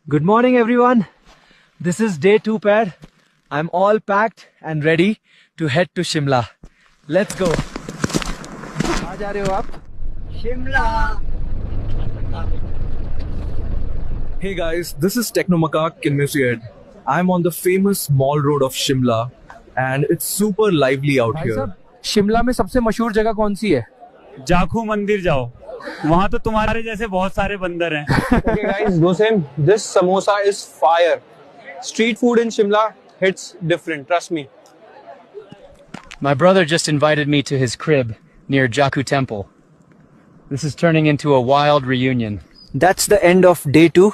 Good morning everyone. This is day 2 pad. I'm all packed and ready to head to Shimla. Let's go. कहाँ जा रहे हो आप? Shimla. Hey guys, this is Technomacaque Kinmusiad. I'm on the famous Mall Road of Shimla and it's super lively out here. Shimla में सबसे मशहूर जगह कौन सी है? जाखू मंदिर जाओ, वहाँ तो तुम्हारे जैसे बहुत सारे बंदर हैं। Okay guys, go same. This samosa is fire. Street food in Shimla hits different, trust me. My brother just invited me to his crib near Jakku Temple. This is turning into a wild reunion. That's the end of day 2.